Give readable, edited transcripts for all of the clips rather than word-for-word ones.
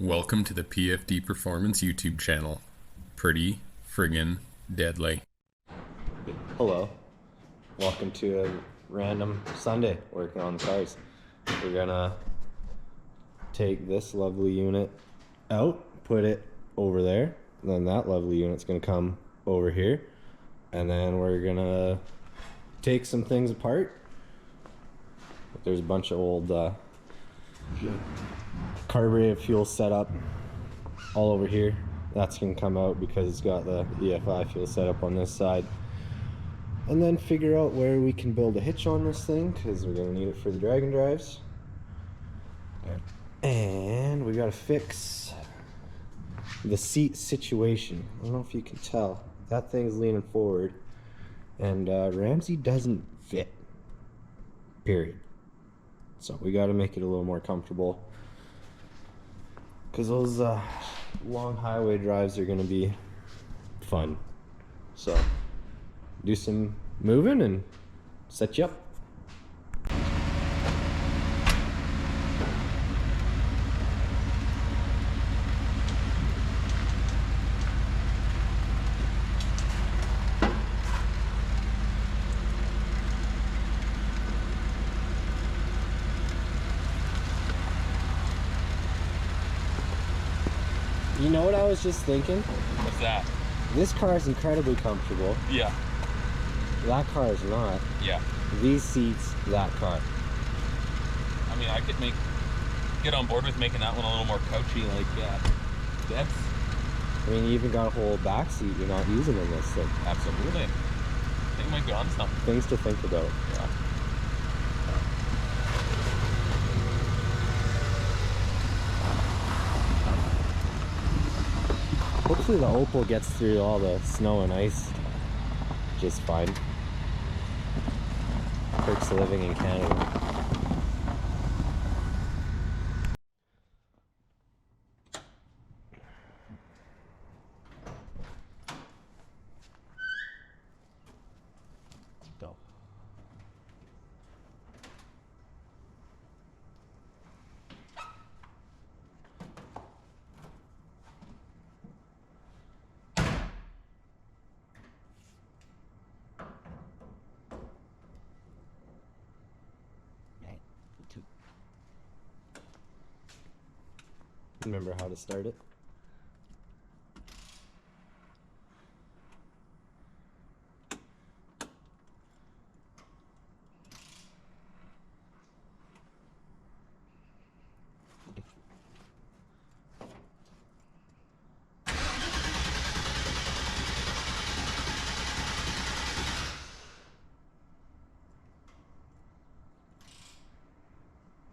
Welcome to the PFD Performance YouTube channel. Pretty friggin' deadly. Hello. Welcome to a random Sunday working on the cars. We're gonna take this lovely unit out, put it over there, then that lovely unit's gonna come over here, and then we're gonna take some things apart. There's a bunch of old carbureted fuel setup all over here. That's gonna come out because it's got the EFI fuel setup on this side. And then figure out where we can build a hitch on this thing, because we're gonna need it for the dragon drives. And we gotta fix the seat situation. I don't know if you can tell. That thing's leaning forward, and Ramsey doesn't fit, period. So we gotta make it a little more comfortable, because those long highway drives are gonna be fun. So do some moving and set you up. You know what I was just thinking? What's that? This car is incredibly comfortable. Yeah. That car is not. Yeah. These seats, that car. I mean, I could get on board with making that one a little more couchy, like Deb's. I mean, you even got a whole back seat you're not using in this thing. Absolutely. I think I might be on something. Things to think about. Yeah. Hopefully the Opel gets through all the snow and ice just fine. Perks of living in Canada. Go. Remember how to start it?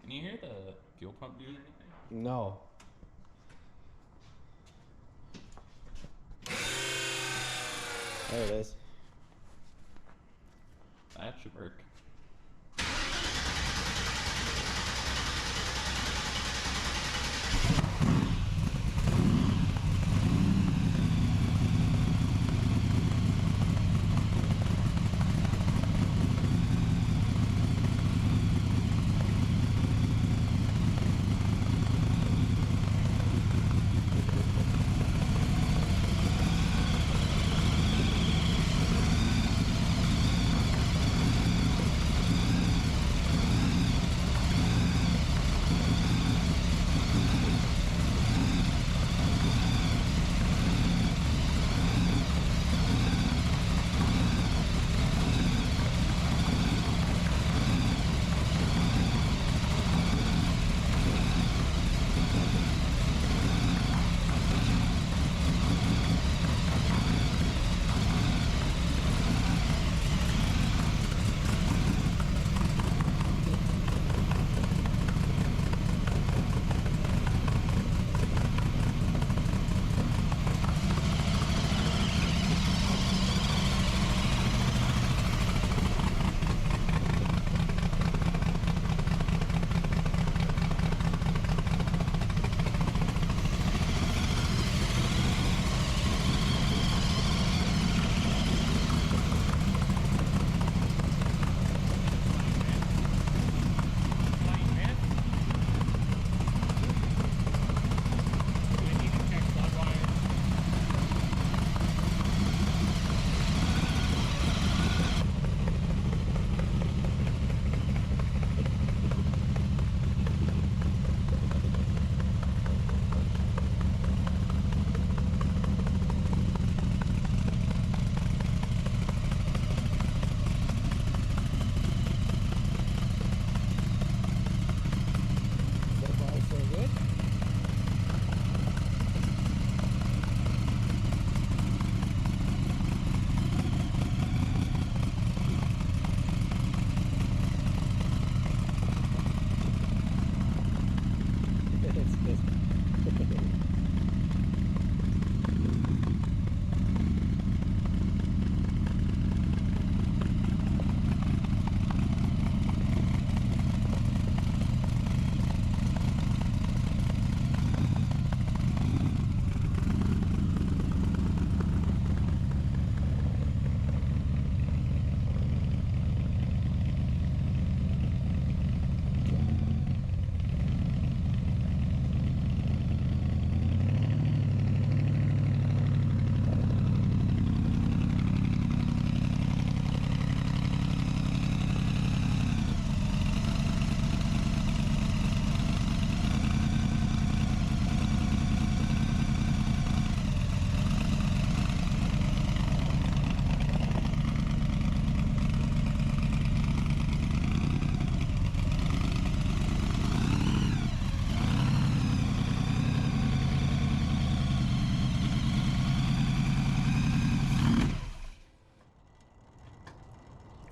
Can you hear the fuel pump doing anything? No. There it is. That should work.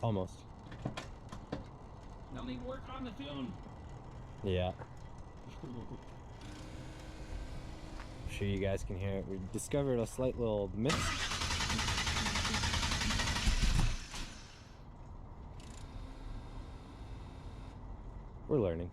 Almost. Now need work on the tune. Yeah. I'm sure you guys can hear it. We discovered a slight little mist. We're learning.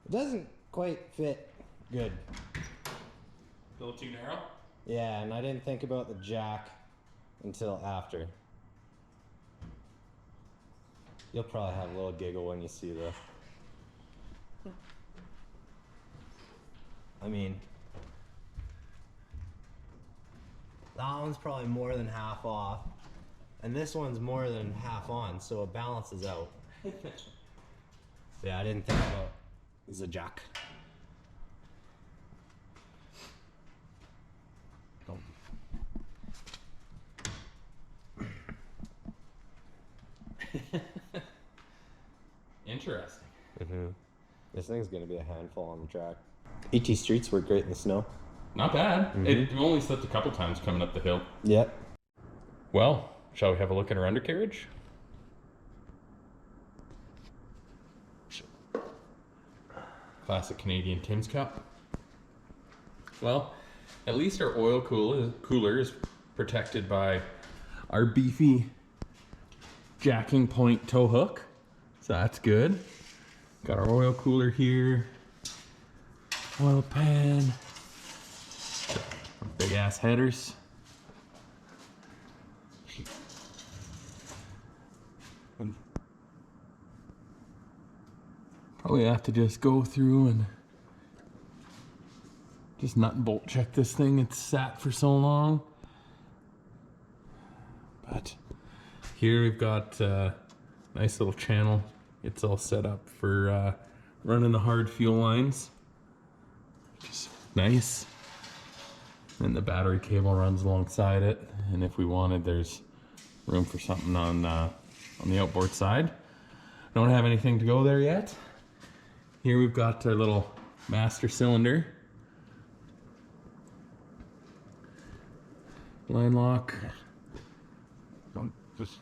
It doesn't quite fit good. A little too narrow? Yeah, and I didn't think about the jack until after. You'll probably have a little giggle when you see this. I mean, that one's probably more than half off, and this one's more than half on, so it balances out. Yeah, I didn't think about the jack. Oh. Interesting. This thing's gonna be a handful on the track. ET Streets work great in the snow. Not bad. It only slipped a couple times coming up the hill. Yep. Well, shall we have a look at our undercarriage? Classic Canadian Tim's Cup. Well, at least our oil cooler is protected by our beefy jacking point tow hook. So that's good. Got our oil cooler here. Oil pan. Big ass headers. Probably have to just go through and just nut and bolt check this thing. It's sat for so long. But here we've got a nice little channel. It's all set up for running the hard fuel lines. Just nice. And the battery cable runs alongside it. And if we wanted, there's room for something on the outboard side. Don't have anything to go there yet. Here we've got our little master cylinder. Line lock. Don't just.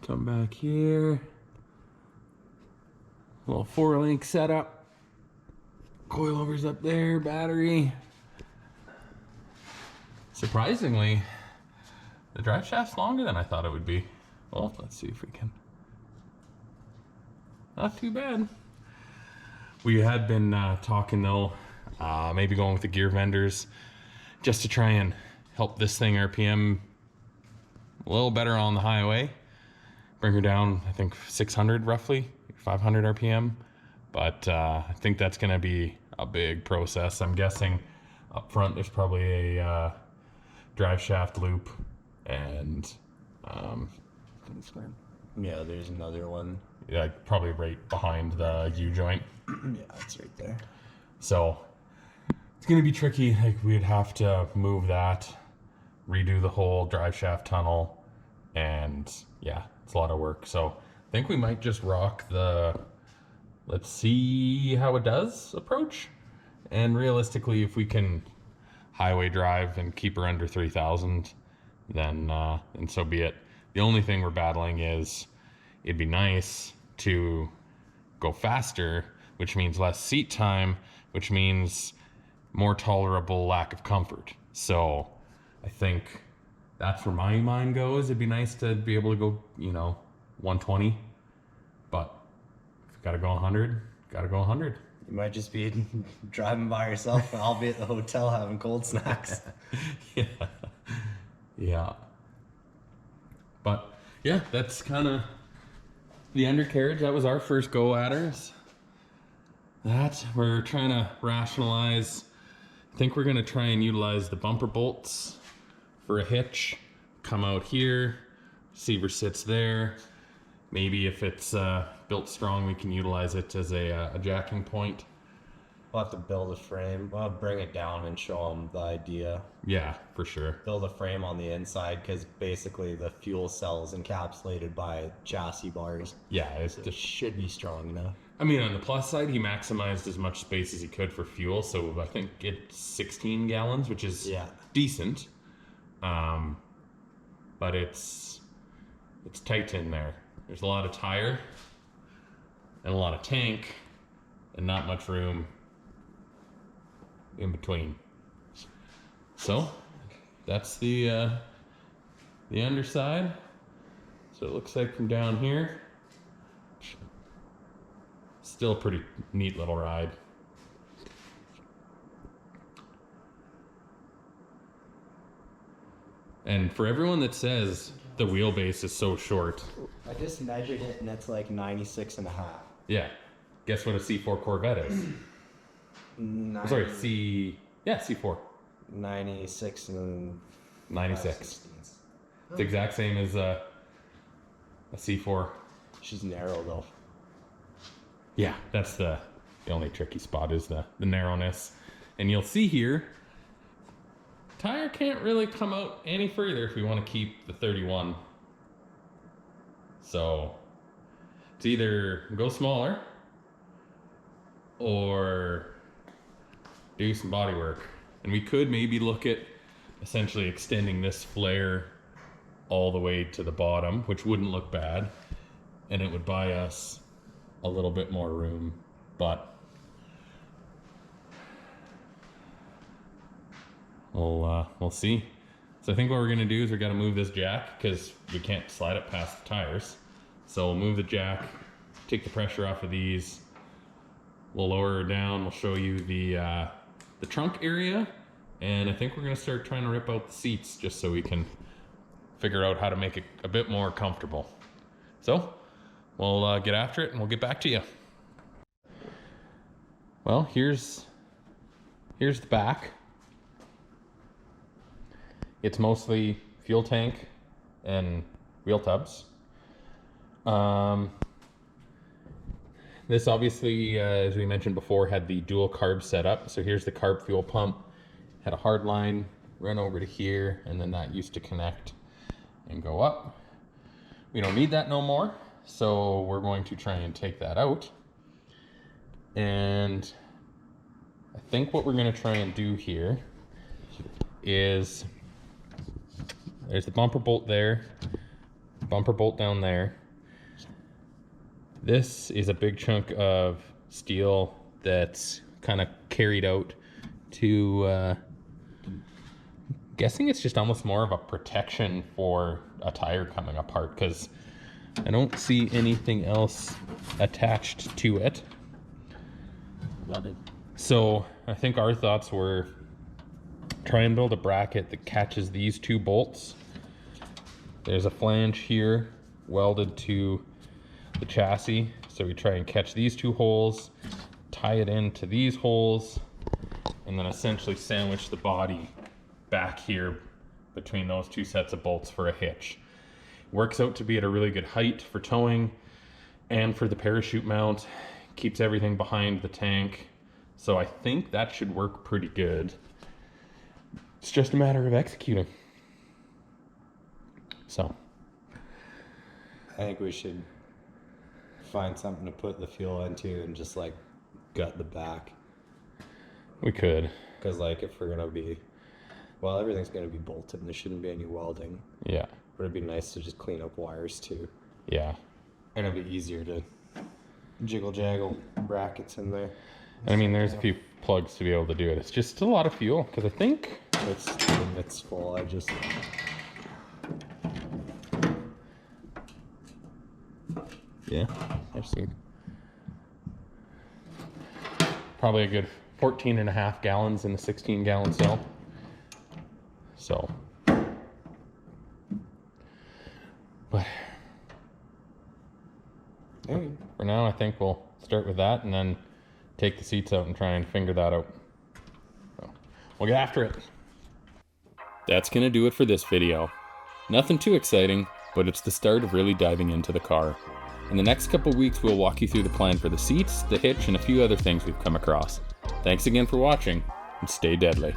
Come back here. Little 4-link setup. Coilovers up there, battery. Surprisingly, the drive shaft's longer than I thought it would be. Well, let's see if we can. Not too bad. We had been talking though, maybe going with the gear vendors just to try and help this thing RPM a little better on the highway. Bring her down, I think 600 roughly, 500 RPM. But I think that's gonna be a big process. I'm guessing up front there's probably a drive shaft loop and Yeah, there's another one. yeah, probably right behind the U-joint. Yeah, it's right there. So it's gonna be tricky. Like we'd have to move that, redo the whole drive shaft tunnel, and yeah, it's a lot of work. So I think we might just rock the let's see how it does approach. And realistically, if we can highway drive and keep her under 3,000, then and so be it. The only thing we're battling is it'd be nice to go faster, which means less seat time, which means more tolerable lack of comfort. So I think that's where my mind goes. It'd be nice to be able to go, 120, but if you gotta go 100, gotta go 100. You might just be driving by yourself and I'll be at the hotel having cold snacks. Yeah. But yeah, that's kind of the undercarriage. That was our first go at her. That we're trying to rationalize. I think we're gonna try and utilize the bumper bolts for a hitch. Come out here, receiver sits there. Maybe if it's built strong, we can utilize it as a jacking point. We'll have to build a frame. We'll bring it down and show them the idea. Yeah, for sure. Build a frame on the inside because basically the fuel cell is encapsulated by chassis bars. Yeah, it's It should be strong enough. I mean, on the plus side, he maximized as much space as he could for fuel, so I think it's 16 gallons, which is decent. But it's tight in there. There's a lot of tire and a lot of tank and not much room in between. So that's the underside. So it looks like from down here. Still a pretty neat little ride. And for everyone that says the wheelbase is so short, I just measured it and it's like 96 and a half. yeah, guess what a C4 Corvette is? Sorry, C4. 96 and 96. 5/16. It's the exact same as a C4. She's narrow though. Yeah, that's the only tricky spot is the narrowness. And you'll see here, tire can't really come out any further if we want to keep the 31. So it's either go smaller or do some body work. And we could maybe look at essentially extending this flare all the way to the bottom, which wouldn't look bad, and it would buy us a little bit more room, but we'll see. So I think what we're gonna do is we're gonna move this jack because we can't slide it past the tires. So we'll move the jack, take the pressure off of these. We'll lower her down. We'll show you the trunk area, and I think we're gonna start trying to rip out the seats just so we can figure out how to make it a bit more comfortable. So we'll get after it and we'll get back to you. Well, here's the back. It's mostly fuel tank and wheel tubs. This obviously, as we mentioned before, had the dual carb setup. So here's the carb fuel pump. Had a hard line run over to here, and then that used to connect and go up. We don't need that no more, so we're going to try and take that out. And I think what we're going to try and do here is there's the bumper bolt there, bumper bolt down there. This is a big chunk of steel that's kind of carried out to guessing it's just almost more of a protection for a tire coming apart, because I don't see anything else attached to it. So I think our thoughts were try and build a bracket that catches these two bolts. There's a flange here welded to the chassis, so we try and catch these two holes, tie it into these holes, and then essentially sandwich the body back here between those two sets of bolts for a hitch. Works out to be at a really good height for towing and for the parachute mount. Keeps everything behind the tank. So I think that should work pretty good. It's just a matter of executing. So I think we should find something to put the fuel into and just like gut the back. we could. Because like if we're gonna be, well, everything's gonna be bolted and there shouldn't be any welding. Yeah. But it'd be nice to just clean up wires too. Yeah. And it'd be easier to jiggle jaggle brackets in there. I mean, there's a few plugs to be able to do it. It's just a lot of fuel, because I think It's full. I just I've seen probably a good 14.5 gallons in a 16-gallon cell. So, but for now, I think we'll start with that and then take the seats out and try and figure that out. So, we'll get after it. That's gonna do it for this video. Nothing too exciting, but it's the start of really diving into the car. In the next couple weeks, we'll walk you through the plan for the seats, the hitch, and a few other things we've come across. Thanks again for watching, and stay deadly.